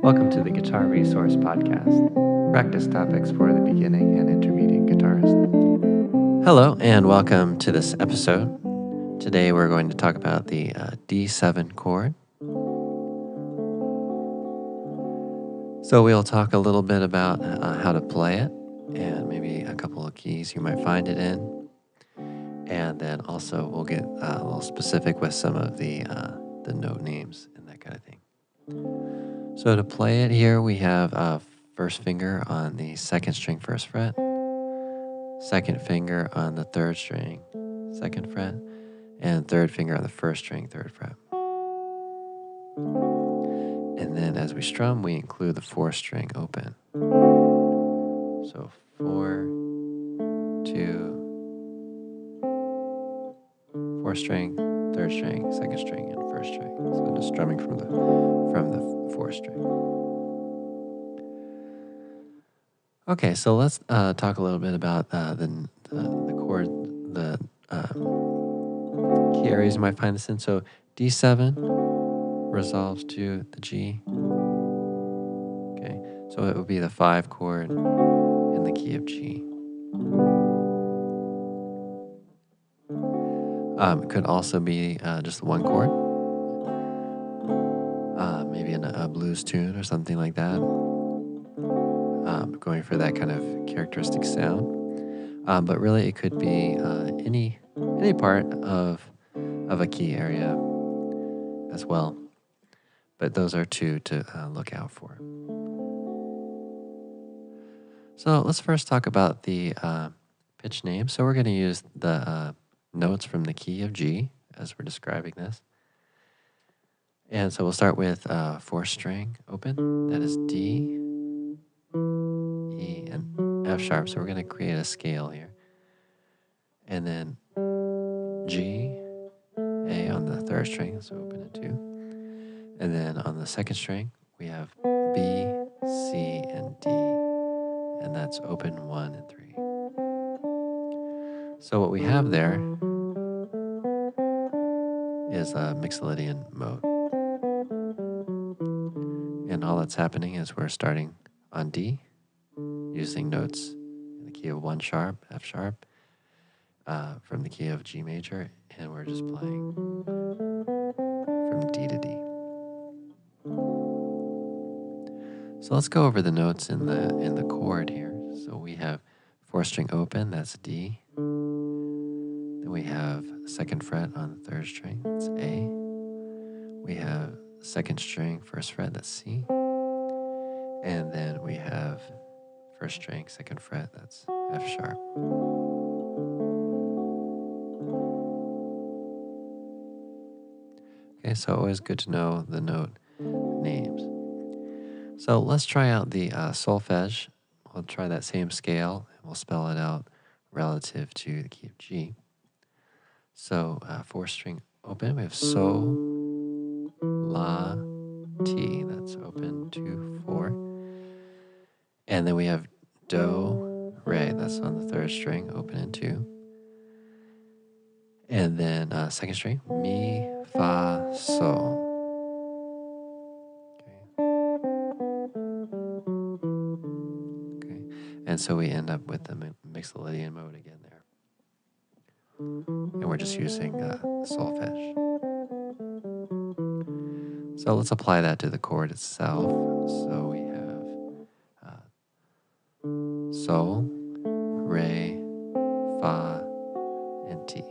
Welcome to the Guitar Resource Podcast, practice topics for the beginning and intermediate guitarist. Hello, and welcome to this episode. Today we're going to talk about the D7 chord. So we'll talk a little bit about how to play it, and maybe a couple of keys you might find it in. And then also we'll get a little specific with some of the note names and that kind of thing. So to play it here, we have first finger on the second string first fret, second finger on the third string second fret, and third finger on the first string third fret. And then as we strum, we include the fourth string open. So 4, 2, fourth string, third string, second string, and first string. So just strumming from the fourth string. Okay, so let's talk a little bit about the chord, the key areas you might find this in. So D7 resolves to the G. Okay, so it would be the 5 chord in the key of G. It could also be just the 1 chord, maybe in a blues tune or something like that, going for that kind of characteristic sound. But really, it could be any part of a key area as well. But those are two to look out for. So let's first talk about the pitch name. So we're going to use the notes from the key of G as we're describing this. And so we'll start with fourth string open. That is D, E, and F sharp. So we're going to create a scale here. And then G, A on the third string, so open and 2. And then on the second string, we have B, C, and D. And that's open 1 and 3. So what we have there is a Mixolydian mode. And all that's happening is we're starting on D, using notes in the key of 1 sharp, F sharp, from the key of G major, and we're just playing from D to D. So let's go over the notes in the chord here. So we have fourth string open, that's D. Then we have second fret on the third string, that's A. We have second string first fret, that's C. And then we have first string second fret, that's F sharp. Okay, so always good to know the note names. So let's try out the solfege. We'll try that same scale, and we'll spell it out relative to the key of G. So fourth string open, we have So, La, Ti. That's open 2, 4. And then we have Do, Re. That's on the third string, open and 2. And then second string, Mi, Fa, So. And so we end up with the Mixolydian mode again there. And we're just using solfege. So let's apply that to the chord itself. So we have Sol, Re, Fa, and Ti.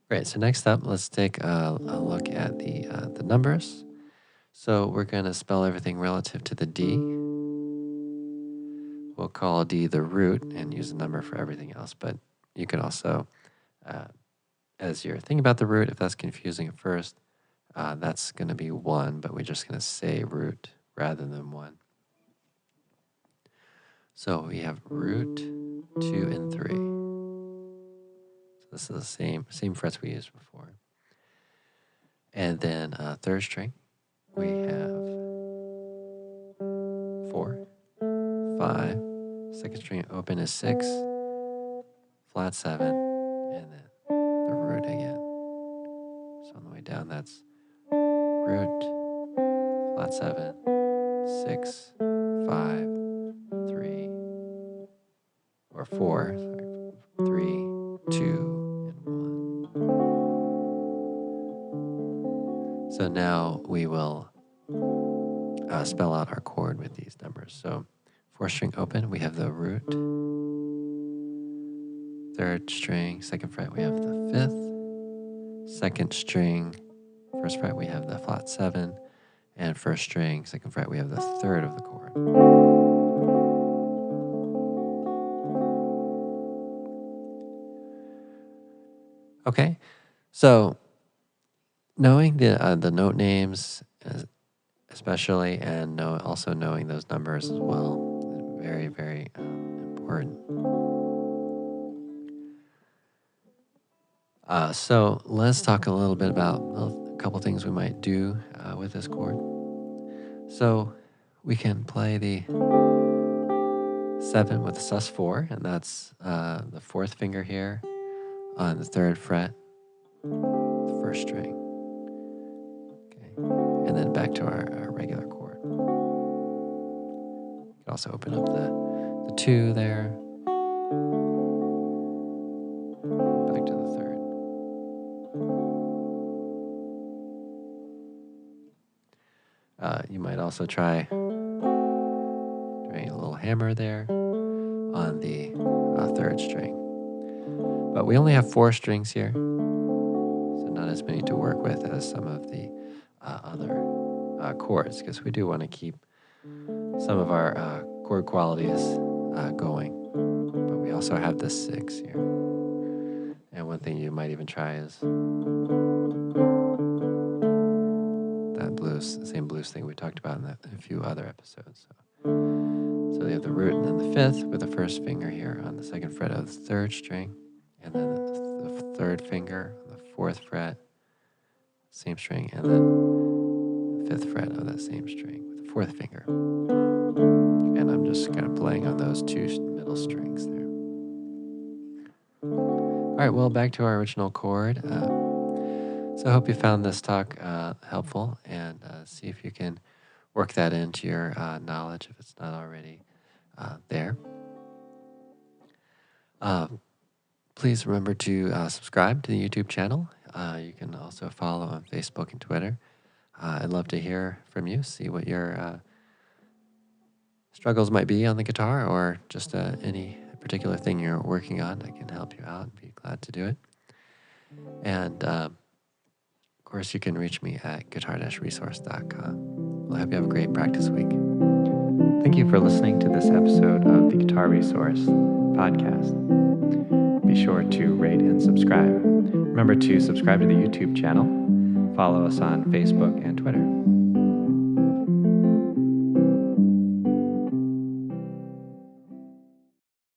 Great, so next up, let's take a look at the numbers. So we're going to spell everything relative to the D. We'll call D the root and use a number for everything else. But you could also, as you're thinking about the root, if that's confusing at first, that's going to be 1, but we're just going to say root rather than 1. So we have root, 2, and 3. So this is the same frets we used before. And then third string, we have 4, 5, second string open is 6, flat 7, and then the root again. that's root, flat 7, 6, 5, 3, or 4, 3, 2, and 1. So now we will spell out our chord with these numbers. So 4-string open, we have the root. 3rd string, 2nd fret, we have the 5th. 2nd string, 1st fret, we have the flat 7. And 1st string, 2nd fret, we have the 3rd of the chord. Okay, so knowing the note names, especially, and also knowing those numbers as well, is very, very important. So let's talk a little bit about a couple things we might do with this chord. So we can play the 7 with the sus4, and that's the 4th finger here on the 3rd fret, the 1st string. Okay, and then back to our regular chord. You can also open up the 2 there. Back to the 3rd. You might also try doing a little hammer there on the 3rd string. But we only have 4 strings here, so not as many to work with as some of the other chords, because we do want to keep some of our chord qualities going. But we also have the 6 here. And one thing you might even try is that blues, the same blues thing we talked about in a few other episodes. So they have the root and then the 5th with the 1st finger here on the 2nd fret of the 3rd string, and then the 3rd finger on the 4th fret, same string, and then the 5th fret of that same string with the 4th finger. And I'm just kind of playing on those 2 middle strings there. All right, well, back to our original chord. So I hope you found this talk helpful, and see if you can work that into your knowledge if it's not already there. Please remember to subscribe to the YouTube channel. You can also follow on Facebook and Twitter. I'd love to hear from you, see what your struggles might be on the guitar, or just any particular thing you're working on. I can help you out and be glad to do it. And of course, you can reach me at guitar-resource.com. Well, I hope you have a great practice week. Thank you for listening to this episode of the Guitar Resource podcast. Be sure to rate and subscribe. Remember to subscribe to the YouTube channel. Follow us on Facebook and Twitter.